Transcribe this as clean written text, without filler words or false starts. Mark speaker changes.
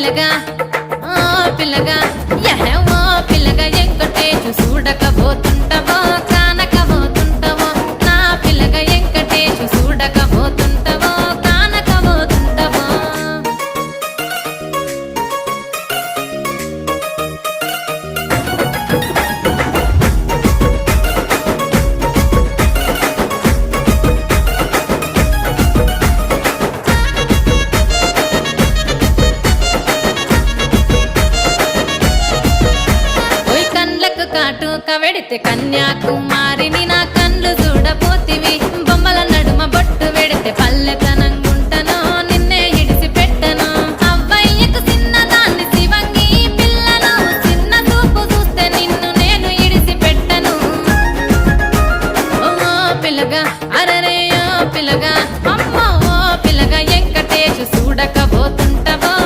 Speaker 1: పిల్లగా ఓ పిల్లగా యహో పిల్లగా ఎంకటేశు చూడకపోతుంటవో కానకపోతుంటవో నా పిల్లగా ఎంకటేశు చూడకపోతుంటవో కానకపోతుంటవో ఓయ్ కండ్లకు కాటుక వెడితే కన్యాకుమారిని నా